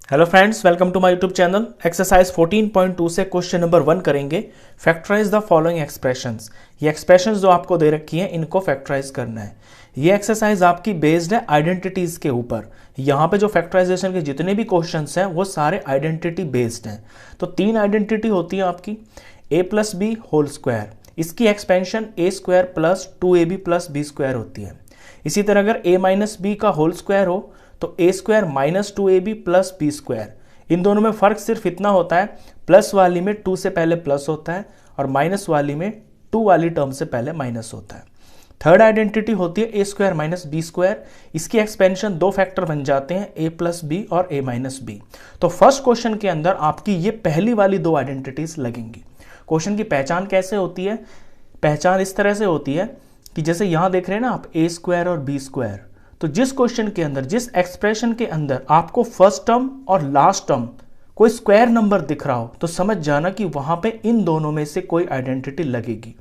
Hello friends, welcome to my YouTube channel. Exercise 14.2 से question number 1 करेंगे। Factorise the following expressions. ये expressions जो आपको दे रखी हैं इनको फैक्टराइज करना है। ये एक्सरसाइज आपकी बेस्ड है आइडेंटिटीज के ऊपर। यहाँ पे जो फैक्टराइजेशन के जितने भी क्वेश्चंस हैं वो सारे आइडेंटिटी बेस्ड हैं। तो 3 आइडेंटिटी होती है आपकी a plus B whole square. इसकी expansion a square plus 2ab plus B square होती है। इसी तरह अगर a माइनस बी का होल स्क्वायर हो तो a square minus 2ab plus B square. इन दोनों में फर्क सिर्फ इतना होता है, प्लस वाली में 2 से पहले प्लस होता है और माइनस वाली में 2 वाली टर्म से पहले माइनस होता है। थर्ड आइडेंटिटी होती है a square minus b square. इसकी एक्सपेंशन 2 फैक्टर बन जाते हैं, a प्लस बी और a माइनस बी। तो फर्स्ट क्वेश्चन के अंदर आपकी ये पहली वाली 2 आइडेंटिटीज लगेंगी। क्वेश्चन की पहचान कैसे होती है? पहचान इस तरह से होती है कि जैसे यहां देख रहे हैं ना आप a स्क्वायर और बी स्क्वायर, तो जिस क्वेश्चन के अंदर, जिस एक्सप्रेशन के अंदर आपको फर्स्ट टर्म और लास्ट टर्म कोई स्क्वायर नंबर दिख रहा हो तो समझ जाना कि वहां पे इन दोनों में से कोई आइडेंटिटी लगेगी।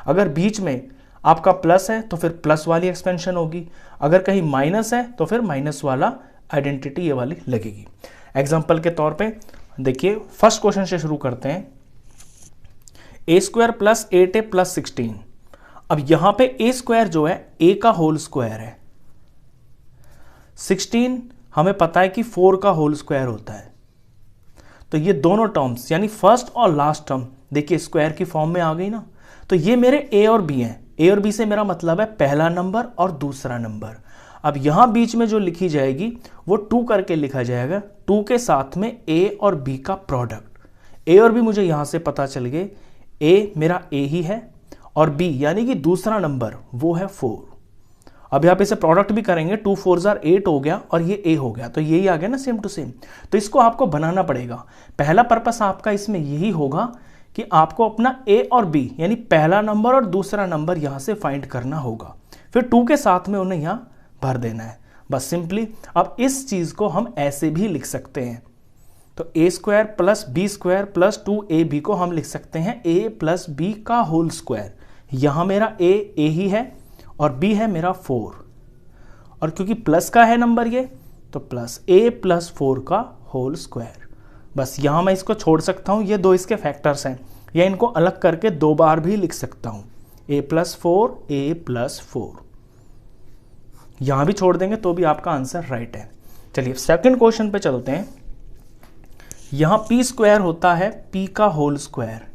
अगर बीच में आपका प्लस है तो फिर प्लस वाली एक्सपेंशन होगी, अगर कहीं माइनस है तो फिर माइनस वाला आइडेंटिटी ये वाली लगेगी। एग्जाम्पल के तौर पे देखिए, फर्स्ट क्वेश्चन से शुरू करते हैं। ए स्क्वायर प्लस 8a प्लस 16। अब यहां पे ए स्क्वायर जो है a का होल स्क्वायर है, 16 हमें पता है कि 4 का होल स्क्वायर होता है। तो ये दोनों टर्म्स यानी फर्स्ट और लास्ट टर्म देखिए स्क्वायर की फॉर्म में आ गई ना। तो ये मेरे a और b हैं। a और b से मेरा मतलब है पहला नंबर और दूसरा नंबर। अब यहां बीच में जो लिखी जाएगी वो 2 करके लिखा जाएगा, 2 के साथ में a और b का प्रोडक्ट। a और b मुझे यहां से पता चल गए, a मेरा a ही है और b यानी कि दूसरा नंबर वो है 4। अब यहाँ पे से प्रोडक्ट भी करेंगे, 2 4s 8 हो गया और ये a हो गया, तो यही आ गया ना सेम टू सेम। तो इसको आपको बनाना पड़ेगा। पहला पर्पस आपका इसमें यही होगा कि आपको अपना a और b यानी पहला नंबर और दूसरा नंबर यहाँ से फाइंड करना होगा, फिर 2 के साथ में उन्हें यहाँ भर देना है, बस सिंपली। अब इस चीज को हम ऐसे भी लिख सकते हैं, तो a square plus B square plus 2ab को हम लिख सकते हैं a प्लस बी का होल स्क्वायर। यहां मेरा a ही है और b है मेरा 4, और क्योंकि प्लस का है नंबर ये, तो प्लस a प्लस 4 का होल स्क्वायर। बस यहां मैं इसको छोड़ सकता हूं, ये 2 इसके फैक्टर्स हैं, या इनको अलग करके 2 बार भी लिख सकता हूं, a प्लस 4 a प्लस 4। यहां भी छोड़ देंगे तो भी आपका आंसर राइट है। चलिए सेकंड क्वेश्चन पे चलते हैं। यहां p स्क्वायर होता है p का होल स्क्वायर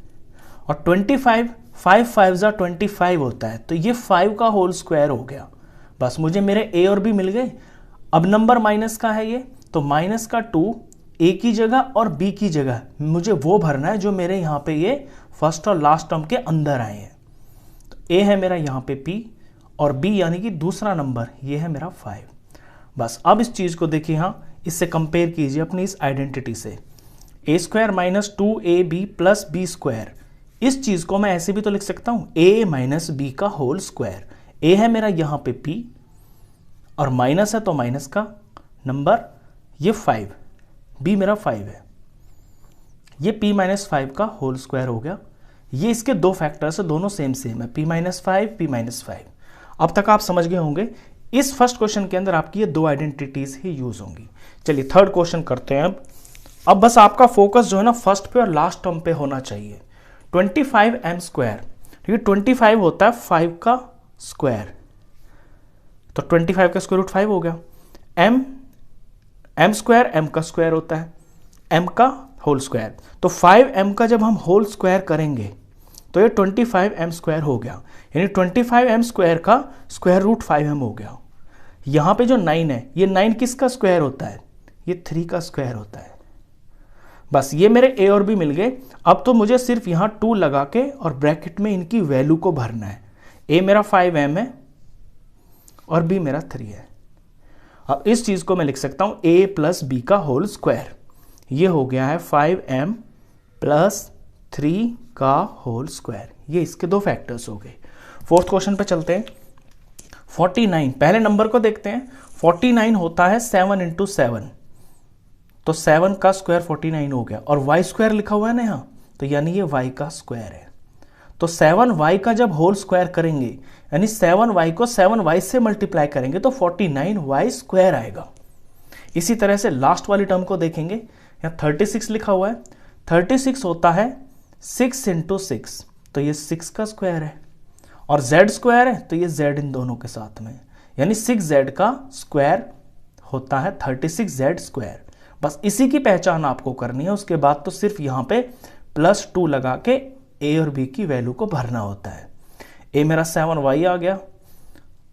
और 25 5 5 25 होता है, तो ये 5 का होल स्क्वायर हो गया। बस मुझे मेरे a और b मिल गए। अब नंबर माइनस का है ये, तो माइनस का 2 a की जगह और b की जगह मुझे वो भरना है जो मेरे यहाँ पे ये फर्स्ट और लास्ट टर्म के अंदर आए हैं। तो a है मेरा यहाँ पे p और b यानी कि दूसरा नंबर ये है मेरा 5। बस अब इस चीज को देखिए, हाँ इससे कंपेयर कीजिए अपनी इस आइडेंटिटी से, a square minus 2ab plus B square. इस चीज को मैं ऐसे भी तो लिख सकता हूं, a माइनस बी का होल स्क्वायर। a है मेरा यहां पे p और माइनस है तो माइनस का नंबर ये 5, b मेरा 5 है, ये p माइनस 5 का होल स्क्वायर हो गया। ये इसके 2 फैक्टर्स है, दोनों सेम सेम है, p माइनस 5 p माइनस 5। अब तक आप समझ गए होंगे इस फर्स्ट क्वेश्चन के अंदर आपकी ये 2 आइडेंटिटीज ही यूज होंगी। चलिए थर्ड क्वेश्चन करते हैं। अब बस आपका फोकस जो है ना फर्स्ट पे और लास्ट टर्म पे होना चाहिए। 25m स्क्वायर, ठीक है, 25 होता है 5 का स्क्वायर, तो 25 का स्क्वायर रूट 5 हो गया। m स्क्वायर m का स्क्वायर होता है, m का होल स्क्वायर, तो 5m का जब हम होल स्क्वायर करेंगे तो ये 25m स्क्वायर हो गया, यानी 25m स्क्वायर का स्क्वायर रूट 5m हो गया। यहां पे जो 9 है, ये 9 किसका स्क्वायर होता है? ये 3 का स्क्वायर होता है। बस ये मेरे a और b मिल गए। अब तो मुझे सिर्फ यहां 2 लगा के और ब्रैकेट में इनकी वैल्यू को भरना है। a मेरा 5m है और b मेरा 3 है। अब इस चीज को मैं लिख सकता हूं a प्लस b का होल स्क्वायर। ये हो गया है 5m प्लस 3 का होल स्क्वायर। ये इसके 2 फैक्टर्स हो गए। फोर्थ क्वेश्चन पे चलते हैं। 49, पहले नंबर को देखते हैं। 49 होता है 7 इंटू 7, तो 7 का स्क्वायर 49 हो गया, और y स्क्वायर लिखा हुआ है ना यहाँ, तो यानी ये y का स्क्वायर है। तो 7y का जब होल स्क्वायर करेंगे यानी 7y को 7y से मल्टीप्लाई करेंगे तो 49y स्क्वायर आएगा। इसी तरह से लास्ट वाली टर्म को देखेंगे, यहाँ 36 लिखा हुआ है, 36 होता है 6 × 6, तो ये 6 का स्क्वायर है, और z स्क्वायर है तो ये z इन दोनों के साथ में, यानी 6z का स्क्वायर होता है 36z स्क्वायर। बस इसी की पहचान आपको करनी है, उसके बाद तो सिर्फ यहाँ पे +2 लगा के a और b की वैल्यू को भरना होता है। a मेरा 7y आ गया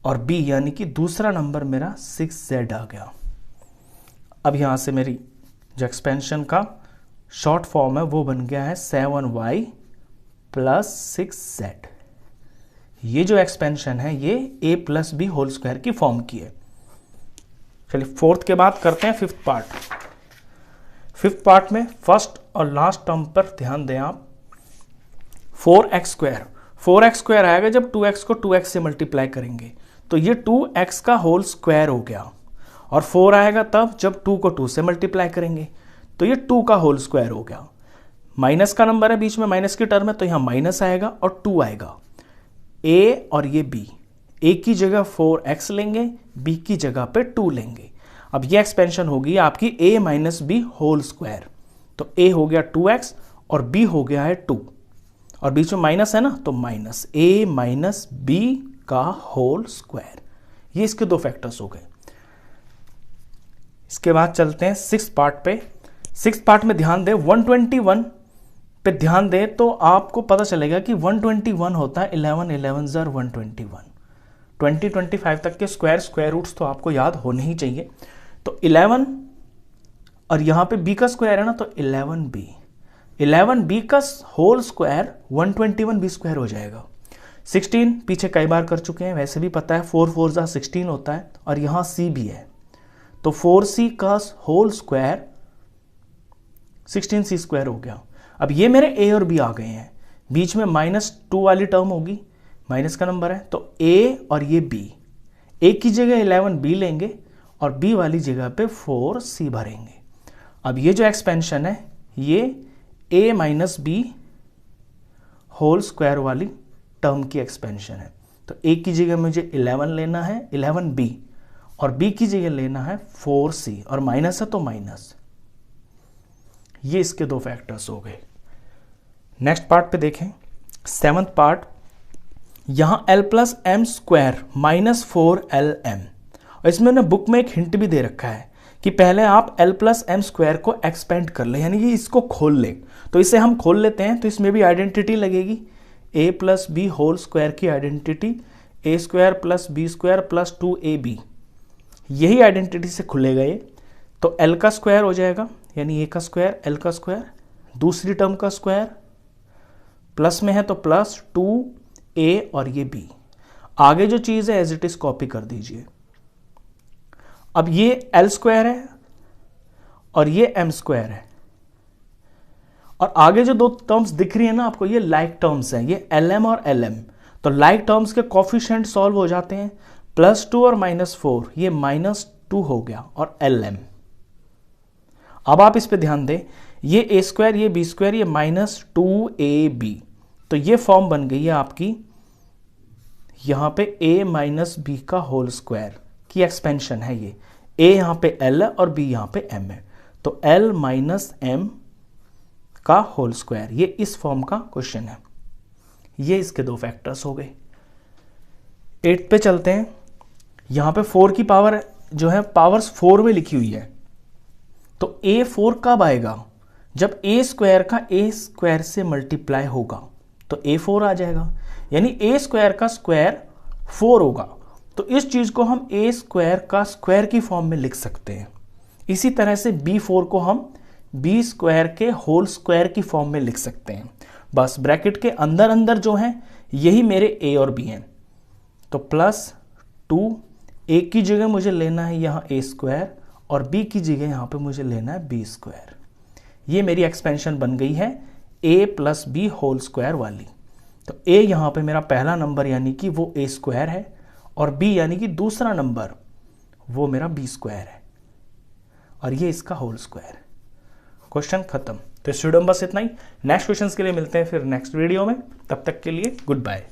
और b यानी कि दूसरा नंबर मेरा 6z आ गया। अब यहाँ से मेरी जो एक्सपेंशन का शॉर्ट फॉर्म है वो बन गया है 7y + 6z। ये जो एक्सपेंशन है ये a + b होल स्क्वायर की फॉर्म की है। चलिए फोर्थ के बाद करते हैं फिफ्थ पार्ट। फिफ्थ पार्ट में फर्स्ट और लास्ट टर्म पर ध्यान दें आप। 4x² आएगा जब 2x को 2x से मल्टीप्लाई करेंगे, तो ये 2x का होल स्क्वायर हो गया, और 4 आएगा तब जब 2 को 2 से मल्टीप्लाई करेंगे, तो ये 2 का होल स्क्वायर हो गया। माइनस का नंबर है, बीच में माइनस की टर्म है, तो यहाँ माइनस आएगा और 2 आएगा। a और ये b, a की जगह 4x लेंगे, b की जगह पे 2 लेंगे। अब ये एक्सपेंशन होगी आपकी a - b होल स्क्वायर, तो a हो गया 2x और b हो गया है 2, और बीच में माइनस है ना, तो माइनस a - b का होल स्क्वायर। ये इसके दो फैक्टर्स हो गए। इसके बाद चलते हैं सिक्स्थ पार्ट पे। सिक्स्थ पार्ट में ध्यान दें 121 पे ध्यान दें तो आपको पता चलेगा कि 121 होता है 11 11 ज़र 121। 25 तक के स्क्वायर रूट्स तो आपको याद होने ही चाहिए। तो 11 और यहाँ पे b का स्क्वायर है ना, तो 11b का होल स्क्वायर 121b स्क्वायर हो जाएगा। 16 पीछे कई बार कर चुके हैं, वैसे भी पता है 4 4 ज़ा 16 होता है, और यहाँ c भी है, तो 4c का होल स्क्वायर 16c स्क्वायर हो गया। अब ये मेरे a और b आ गए हैं, बीच में -2 वाली टर्म होगी, माइनस का नंबर है, तो a और ये b, a की जगह 11b लेंगे और b वाली जगह पे 4c भरेंगे। अब ये जो एक्सपेंशन है ये a - b होल स्क्वायर वाली टर्म की एक्सपेंशन है। तो a की जगह मुझे 11 लेना है, 11b, और b की जगह लेना है 4c, और माइनस है तो माइनस। ये इसके दो फैक्टर्स हो गए। नेक्स्ट पार्ट पे देखें, सेवंथ पार्ट। यहां l + m² -4lm, और इसमें ना बुक में एक हिंट भी दे रखा है कि पहले आप l + m² को एक्सपेंड कर ले, यानी कि इसको खोल ले। तो इसे हम खोल लेते हैं, तो इसमें भी आइडेंटिटी लगेगी, a + b होल स्क्वायर की आइडेंटिटी, a² + b² + 2ab, यही आइडेंटिटी से खुलेगा ये। तो l का स्क्वायर हो जाएगा, यानी a का स्क्वायर, l का स्क्वायर, दूसरी टर्म का स्क्वायर, प्लस में है तो +2a और ये b। आगे जो चीज़ है एज इट इज कॉपी कर दीजिए। अब ये l² है और ये m² है, और आगे जो दो टर्म्स दिख रही है ना आपको, ये लाइक टर्म्स हैं, ये lm और lm। तो लाइक टर्म्स के कोफिशिएंट सॉल्व हो जाते हैं, +2 और -4, ये -2 हो गया और lm। अब आप इस पे ध्यान दें, ये a², ये b², ये -2ab, तो ये फॉर्म बन गई है आपकी यहां पे a - b का होल स्क्वायर की एक्सपेंशन है। ये a यहां पे l है और b यहां पे m है, तो l - m का होल स्क्वायर, ये इस फॉर्म का क्वेश्चन है। ये इसके दो फैक्टर्स हो गए। 8 पे चलते हैं। यहां पे 4 की पावर जो है पावर्स 4 में लिखी हुई है, तो a4 कब आएगा? जब a² का a² से मल्टीप्लाई होगा तो a4 आ जाएगा, यानी a² का स्क्वायर 4 होगा। तो इस चीज को हम a² का स्क्वायर की फॉर्म में लिख सकते हैं। इसी तरह से b4 को हम b² के होल स्क्वायर की फॉर्म में लिख सकते हैं। बस ब्रैकेट के अंदर अंदर जो है यही मेरे a और b हैं। तो +2, a की जगह मुझे लेना है यहाँ a² और b की जगह यहाँ पे मुझे लेना है b²। ये मेरी एक्सपेंशन बन गई है a + b होल स्क्वायर वाली। तो a यहाँ पे मेरा पहला नंबर यानी कि वो a² है, और b यानी कि दूसरा नंबर वो मेरा b² है, और ये इसका होल स्क्वायर। क्वेश्चन खत्म। तो इस वीडियो में बस इतना ही। नेक्स्ट क्वेश्चंस के लिए मिलते हैं फिर नेक्स्ट वीडियो में। तब तक के लिए गुड बाय।